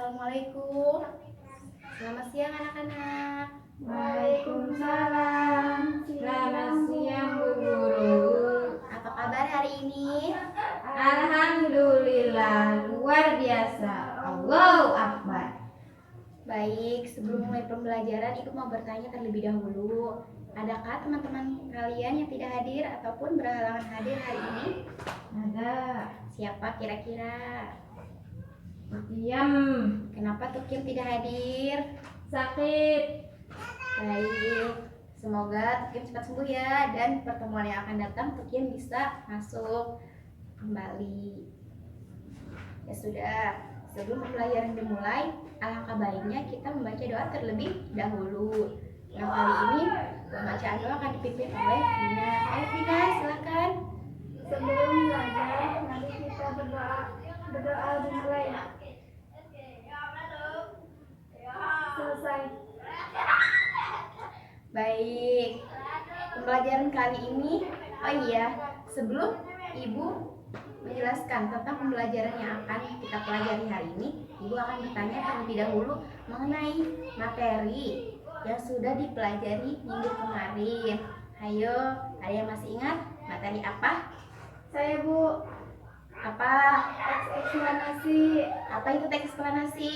Assalamualaikum. Selamat siang anak-anak. Waalaikumsalam. Selamat siang Bu Guru. Apa kabar hari ini? Alhamdulillah luar biasa. Allahu Akbar. Baik, sebelum mulai pembelajaran Ibu mau bertanya terlebih dahulu. Adakah teman-teman kalian yang tidak hadir ataupun berhalangan hadir hari ini? Ada Siapa kira-kira? diam, Kenapa Tukim tidak hadir? sakit. Baik, semoga Tukim cepat sembuh ya, dan pertemuan yang akan datang Tukim bisa masuk kembali. Ya sudah, sebelum pembelajaran dimulai, alangkah baiknya kita membaca doa terlebih dahulu. Nah, kali ini pembacaan doa akan dipimpin oleh Vina. Ayo Vina, silakan. Sebelum belajar, mari kita berdoa dimulai. Selesai. Baik, pembelajaran kali ini, oh iya, sebelum Ibu menjelaskan tentang pembelajaran yang akan kita pelajari hari ini, Ibu akan bertanya terlebih dahulu mengenai materi yang sudah dipelajari minggu kemarin. Ayo, ada yang masih ingat materi apa? Saya Bu. Apa? Teks eksplanasi. Apa itu teks eksplanasi?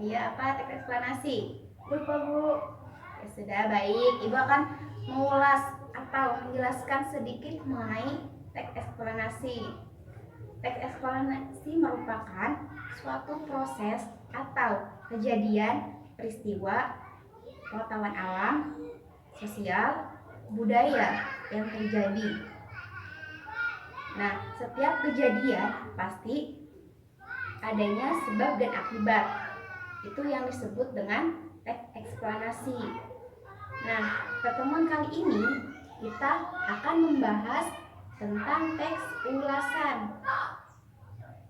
Ayo, apa teks eksplanasi? Lupa Bu. Ya sudah, baik. Ibu akan mengulas atau menjelaskan sedikit mengenai teks eksplanasi. Teks eksplanasi merupakan suatu proses atau kejadian, peristiwa, pengetahuan alam, sosial, budaya yang terjadi. Nah, setiap kejadian pasti adanya sebab dan akibat. Itu yang disebut dengan teks eksplanasi. Nah, pertemuan kali ini kita akan membahas tentang teks ulasan.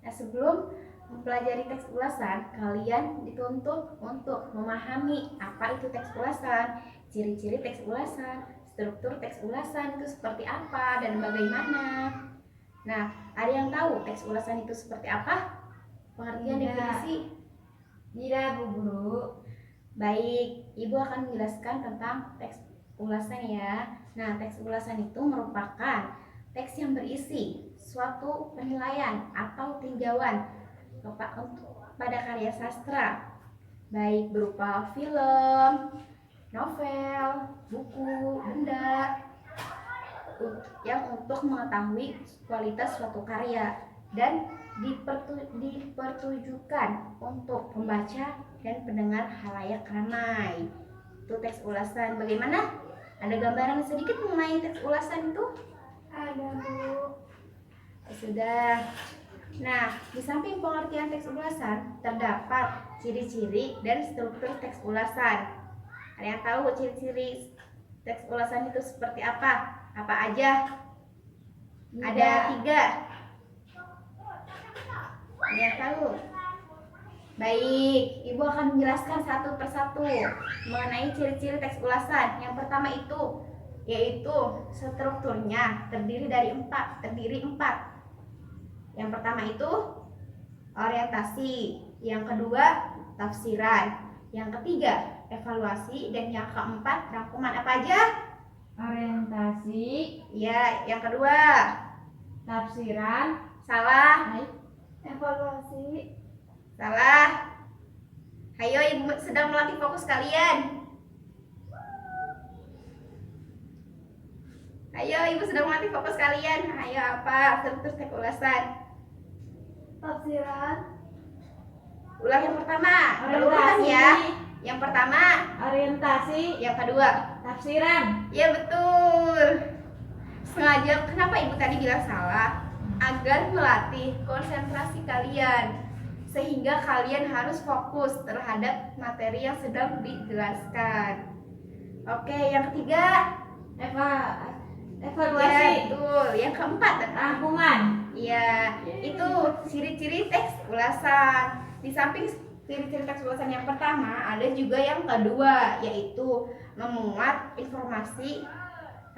Nah, sebelum mempelajari teks ulasan, kalian dituntut untuk memahami apa itu teks ulasan, ciri-ciri teks ulasan, struktur teks ulasan itu seperti apa dan bagaimana. Nah, ada yang tahu teks ulasan itu seperti apa? Pengertian Tidak. definisi? Tidak Bu Guru. Baik, Ibu akan menjelaskan tentang teks ulasan ya. Nah, teks ulasan itu merupakan teks yang berisi suatu penilaian atau tinjauan pada karya sastra, baik berupa film, novel, buku, benda, yang untuk mengetahui kualitas suatu karya dan dipertujukan untuk pembaca dan pendengar halayak ramai. Itu teks ulasan. Bagaimana? Ada gambaran sedikit mengenai teks ulasan itu? Ada Bu. Sudah. Nah, di samping pengertian teks ulasan terdapat ciri-ciri dan struktur teks ulasan. Ada yang tahu ciri-ciri teks ulasan itu seperti apa? Apa aja? Ada 3. Ada yang tahu? Baik, Ibu akan menjelaskan satu persatu mengenai ciri-ciri teks ulasan. Yang pertama itu yaitu strukturnya terdiri 4. Yang pertama itu orientasi, yang kedua tafsiran, yang ketiga evaluasi, dan yang keempat rangkuman. Apa aja? Orientasi, Ya, yang kedua tafsiran, salah. evaluasi. Salah. Ayo, Ibu sedang melatih fokus kalian. Ayo, Ibu sedang melatih fokus kalian. Ayo, apa struktur teks ulasan? Tafsiran, Ulang yang pertama. Berurutan orientasi, ya. Yang pertama, orientasi, yang kedua. tafsiran. Ya, betul. Sengaja kenapa Ibu tadi bilang salah? Agar melatih konsentrasi kalian, sehingga kalian harus fokus terhadap materi yang sedang dijelaskan. Oke, yang ketiga. Evaluasi, Ya, betul. Yang keempat, rangkuman. ya, itu ciri-ciri teks ulasan. Di samping ciri-ciri teks ulasan yang pertama, ada juga yang kedua, yaitu memuat informasi,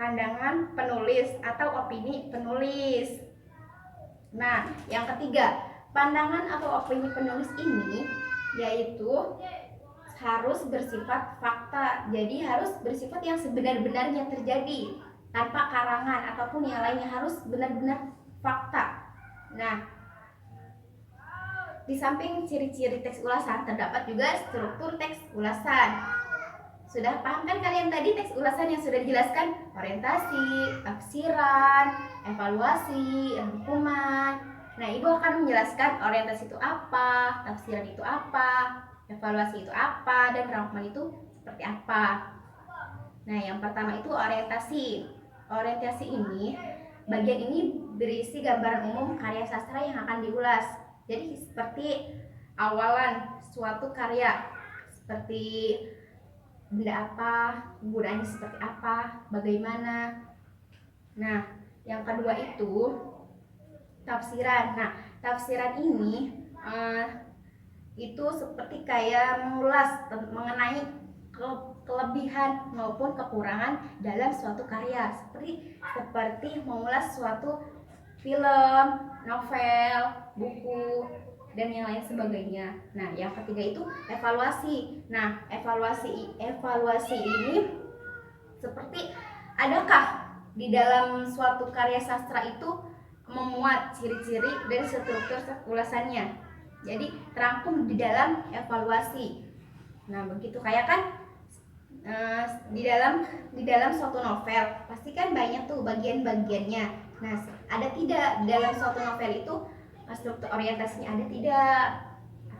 pandangan penulis atau opini penulis. Nah, yang ketiga, pandangan atau opini penulis ini yaitu harus bersifat fakta. Jadi harus bersifat yang sebenar-benarnya terjadi, tanpa karangan ataupun yang lainnya, harus benar-benar fakta. Nah, di samping ciri-ciri teks ulasan terdapat juga struktur teks ulasan. Sudah paham kan kalian tadi teks ulasan yang sudah dijelaskan? Orientasi, tafsiran, evaluasi, rangkuman. Nah, Ibu akan menjelaskan orientasi itu apa, tafsiran itu apa, evaluasi itu apa, dan rangkuman itu seperti apa. Nah, yang pertama itu orientasi. Orientasi ini, bagian ini berisi gambaran umum karya sastra yang akan diulas. Jadi seperti awalan suatu karya, seperti benda apa, penggunaannya seperti apa, bagaimana. Nah, yang kedua itu tafsiran. Nah, tafsiran ini itu seperti kayak mengulas mengenai kelebihan maupun kekurangan dalam suatu karya, seperti mengulas suatu film, novel, buku, dan yang lain sebagainya. Nah, yang ketiga itu evaluasi. Nah, evaluasi ini seperti adakah di dalam suatu karya sastra itu memuat ciri-ciri dan struktur ulasannya. Jadi terangkum di dalam evaluasi. Nah, begitu kayak kan di dalam suatu novel pasti kan banyak tuh bagian-bagiannya. Nah, ada tidak di dalam suatu novel itu struktur orientasinya ada tidak,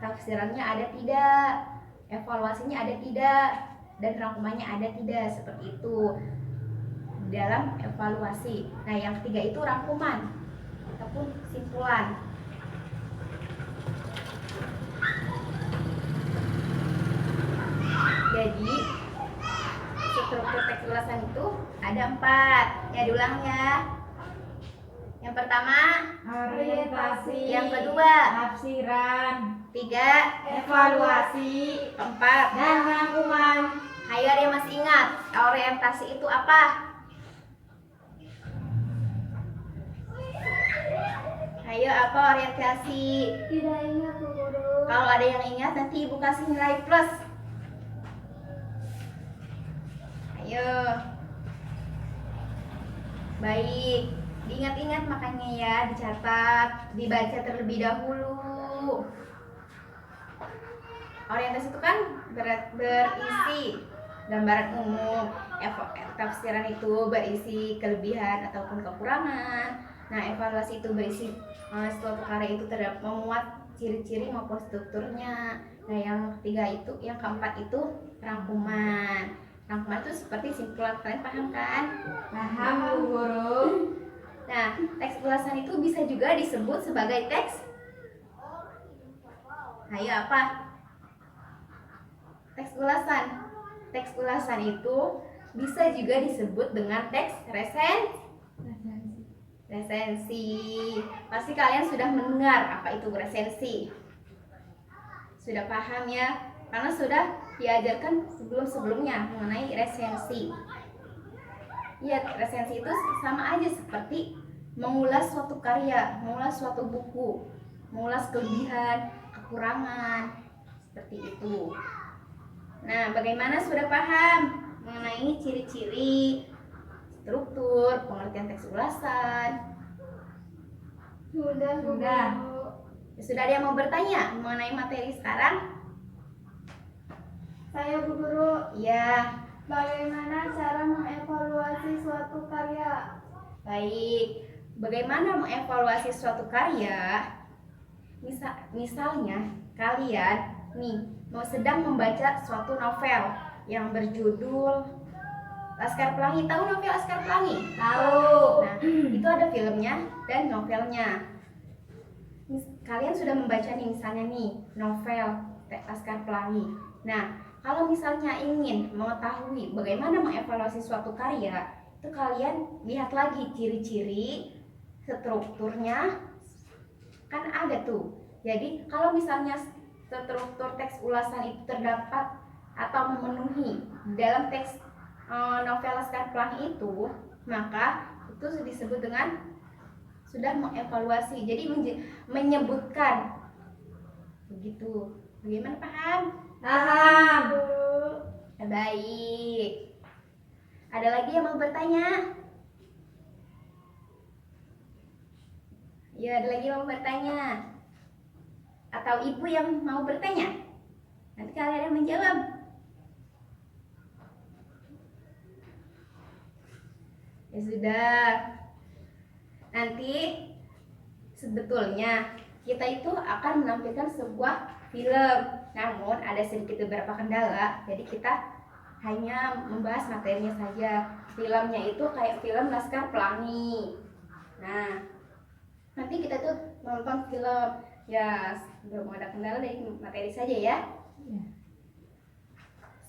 tafsirannya ada tidak, evaluasinya ada tidak, dan rangkumannya ada tidak, seperti itu dalam evaluasi. Nah, yang ketiga itu rangkuman ataupun kesimpulan. Jadi struktur teks ulasan itu ada 4. Ya, diulang ya. Yang pertama Orientasi. Yang kedua Tafsiran. 3 Evaluasi. 4 Dan rangkuman. Ayo, ada yang masih ingat orientasi itu apa? Ayo, apa orientasi? Tidak ingat, Bu Guru. Kalau ada yang ingat nanti Ibu kasih nilai plus. Ayo. Baik, diingat-ingat makanya ya, dicatat, dibaca terlebih dahulu. Orientasi itu kan berisi gambaran umum, tafsiran itu berisi kelebihan ataupun kekurangan. Nah, evaluasi itu berisi suatu karya itu terdapat memuat ciri-ciri maupun strukturnya. Nah, yang ketiga itu, yang keempat itu rangkuman. Rangkuman itu seperti simpulan, kalian paham kan? Paham, Bu Guru. Nah, teks ulasan itu bisa juga disebut sebagai teks. Ayo, apa? Teks ulasan. Teks ulasan itu bisa juga disebut dengan teks resensi. Pasti kalian sudah mendengar apa itu resensi. Sudah paham ya? Karena sudah diajarkan sebelum-sebelumnya mengenai resensi. Ya, resensi itu sama aja seperti mengulas suatu karya, mengulas suatu buku, mengulas kelebihan, kekurangan, seperti itu. Nah, bagaimana sudah paham mengenai ciri-ciri, struktur, pengertian teks ulasan? Sudah. Sudah ada yang mau bertanya mengenai materi sekarang? Saya, Bu Guru. Ya, Bagaimana cara mengevaluasi suatu karya? baik. Bagaimana mengevaluasi suatu karya? Misalnya kalian nih sedang membaca suatu novel yang berjudul Laskar Pelangi. Tahu novel Laskar Pelangi? Tahu. Nah, itu ada filmnya dan novelnya. Kalian sudah membaca nih, misalnya nih novel Laskar Pelangi. Nah, kalau misalnya ingin mengetahui bagaimana mengevaluasi suatu karya, itu kalian lihat lagi ciri-ciri, strukturnya, kan ada tuh. Jadi kalau misalnya struktur teks ulasan itu terdapat atau memenuhi dalam teks novel Laskar Pelangi itu, maka itu disebut dengan sudah mengevaluasi, jadi menyebutkan begitu. Bagaimana, paham? Paham. Baik. Ada lagi yang mau bertanya? Ya, ada lagi yang mau bertanya? Atau ibu yang mau bertanya? Nanti kalian yang menjawab. Ya sudah. Nanti sebetulnya kita itu akan menampilkan sebuah film. Namun ada sedikit beberapa kendala. Jadi kita hanya membahas materinya saja. Filmnya itu kayak film Laskar Pelangi. Nah, nanti kita tuh nonton film. Ya, belum ada kendala dari materi saja ya.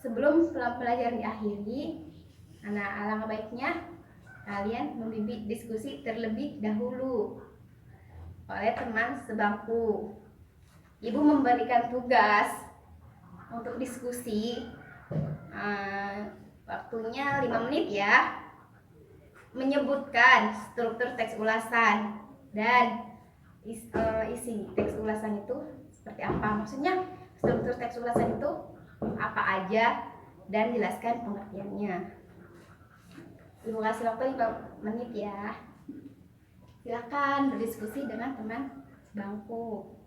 Sebelum pelajaran diakhiri, alangkah baiknya kalian membimbing diskusi terlebih dahulu oleh teman sebangku. Ibu memberikan tugas untuk diskusi, waktunya 5 menit ya, menyebutkan struktur teks ulasan dan isi teks ulasan itu seperti apa. Maksudnya struktur teks ulasan itu apa aja dan jelaskan pengertiannya. Ibu kasih waktu 5 menit ya. Silakan berdiskusi dengan teman sebangku.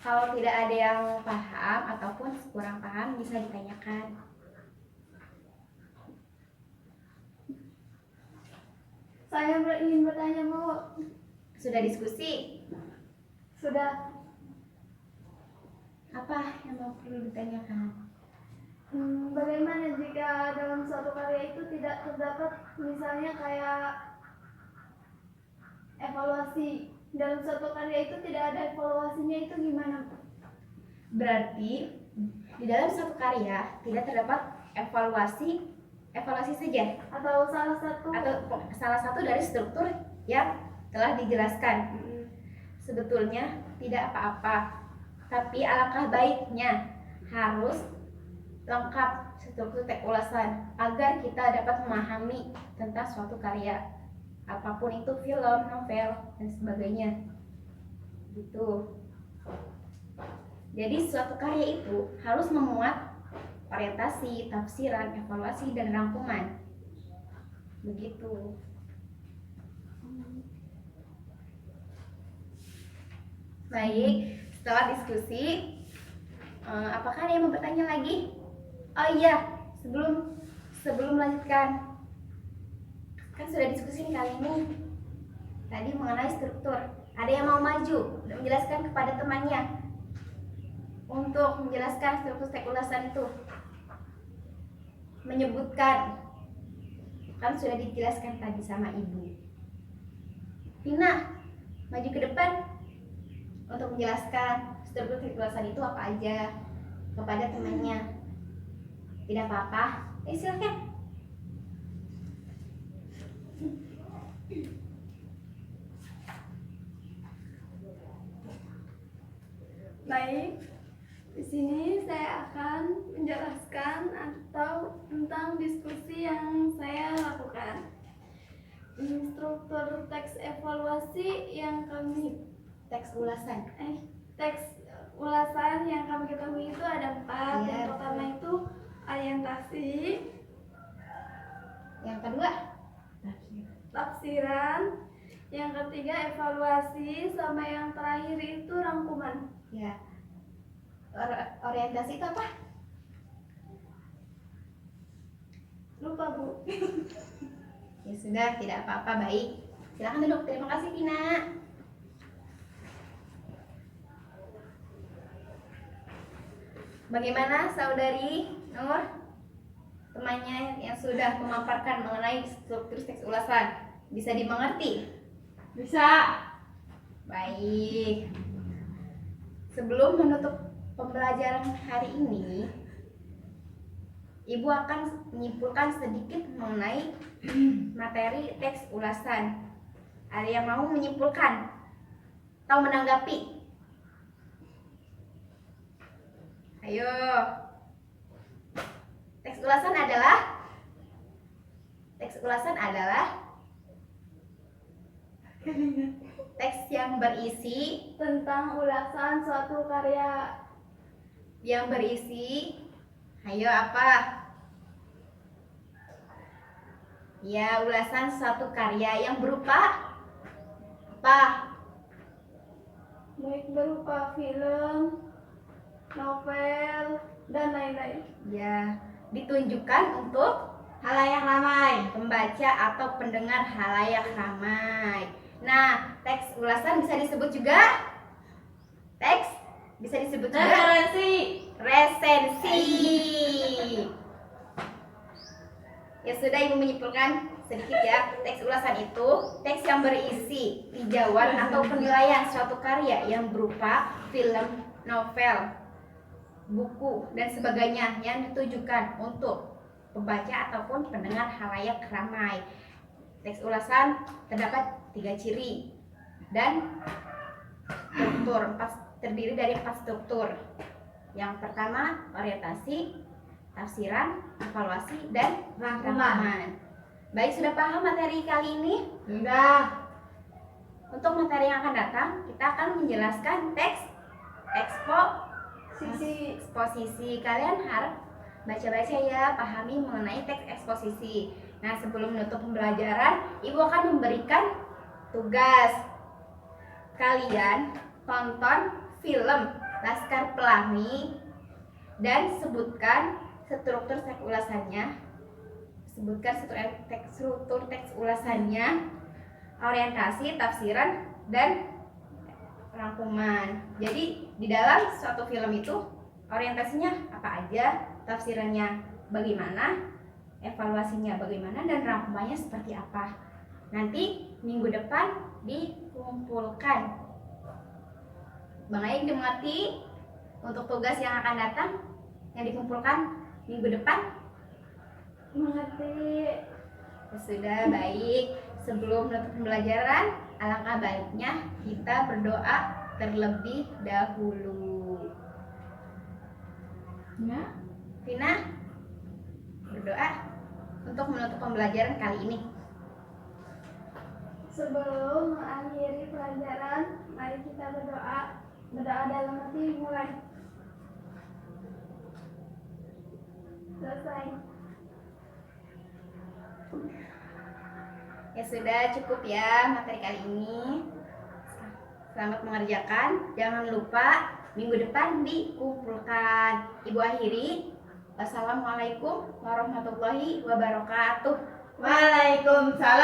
Kalau tidak ada yang paham ataupun kurang paham bisa ditanyakan. Saya ingin bertanya, Bu. Sudah diskusi? Sudah. Apa yang mau perlu ditanyakan? Bagaimana jika dalam suatu karya itu tidak terdapat misalnya kayak evaluasi? Dalam suatu karya itu tidak ada evaluasinya, itu gimana, Bu? Berarti di dalam suatu karya tidak terdapat evaluasi saja Atau salah satu dari struktur yang telah dijelaskan. Sebetulnya tidak apa-apa, tapi alangkah baiknya harus lengkap struktur teks ulasan agar kita dapat memahami tentang suatu karya, apapun itu film, novel, dan sebagainya. Gitu. Jadi suatu karya itu harus memuat orientasi, tafsiran, evaluasi, dan rangkuman. Begitu. Baik, setelah diskusi, apakah ada yang mau bertanya lagi? Oh iya, sebelum melanjutkan, kan sudah diskusi nih kali ini tadi mengenai struktur. Ada yang mau maju dan menjelaskan kepada temannya untuk menjelaskan struktur teks ulasan itu, menyebutkan, kan sudah dijelaskan tadi sama ibu. Tina, maju ke depan untuk menjelaskan struktur teks ulasan itu apa aja kepada temannya. Tidak apa-apa, silakan. Baik, di sini saya akan menjelaskan atau tentang diskusi yang saya lakukan. Struktur teks evaluasi yang kami Teks ulasan. teks ulasan yang kami ketahui itu ada 4. Iya, Yang pertama itu orientasi, yang kedua tafsiran, yang ketiga evaluasi, sama yang terakhir itu rangkuman. ya, orientasi itu apa? Lupa, Bu. Ya sudah, tidak apa-apa, baik. Silakan duduk. Terima kasih, Tina. Bagaimana saudari Nur, temannya yang sudah memaparkan mengenai struktur teks ulasan? Bisa dimengerti? Bisa. Baik. Sebelum menutup pembelajaran hari ini, Ibu akan menyimpulkan sedikit mengenai materi teks ulasan. Ada yang mau menyimpulkan atau menanggapi? Ayo. Teks ulasan adalah Teks ulasan adalah teks yang berisi Tentang ulasan suatu karya. Ayo apa? Ya, ulasan suatu karya yang berupa apa? Baik berupa film, novel, dan lain-lain. Ya, ditunjukkan untuk Halayak ramai. pembaca atau pendengar halayak ramai. Nah, teks ulasan bisa disebut juga Referensi. resensi. Ya sudah, Ibu menyimpulkan sedikit ya. Teks ulasan itu teks yang berisi tinjauan atau penilaian suatu karya yang berupa film, novel, buku, dan sebagainya yang ditujukan untuk pembaca ataupun pendengar halayak ramai. Teks ulasan terdapat 3 ciri dan struktur, terdiri dari 4 struktur. Yang pertama, orientasi, tafsiran, evaluasi, dan rangkuman. Baik, sudah paham materi kali ini? Sudah. Untuk materi yang akan datang, kita akan menjelaskan teks eksposisi. Kalian harus baca-baca ya, pahami mengenai teks eksposisi. Nah, sebelum menutup pembelajaran, Ibu akan memberikan tugas. Kalian tonton film Laskar Pelangi dan sebutkan struktur teks ulasannya. Struktur teks ulasannya, orientasi, tafsiran, dan rangkuman. Jadi di dalam suatu film itu orientasinya apa aja, tafsirannya bagaimana, evaluasinya bagaimana, dan rangkumannya seperti apa. Nanti minggu depan dikumpulkan. Bang Aik dimengerti untuk tugas yang akan datang yang dikumpulkan minggu depan? Mengerti. Ya sudah, baik. Sebelum menutup pembelajaran, alangkah baiknya kita berdoa terlebih dahulu. Ya. Vina, berdoa untuk menutup pembelajaran kali ini. Sebelum mengakhiri pelajaran, mari kita berdoa. Berdoa dalam hati mulai. Selesai. Ya sudah, cukup ya materi kali ini. Selamat mengerjakan. Jangan lupa minggu depan dikumpulkan. Ibu akhiri. Wassalamualaikum warahmatullahi wabarakatuh. Waalaikumsalam.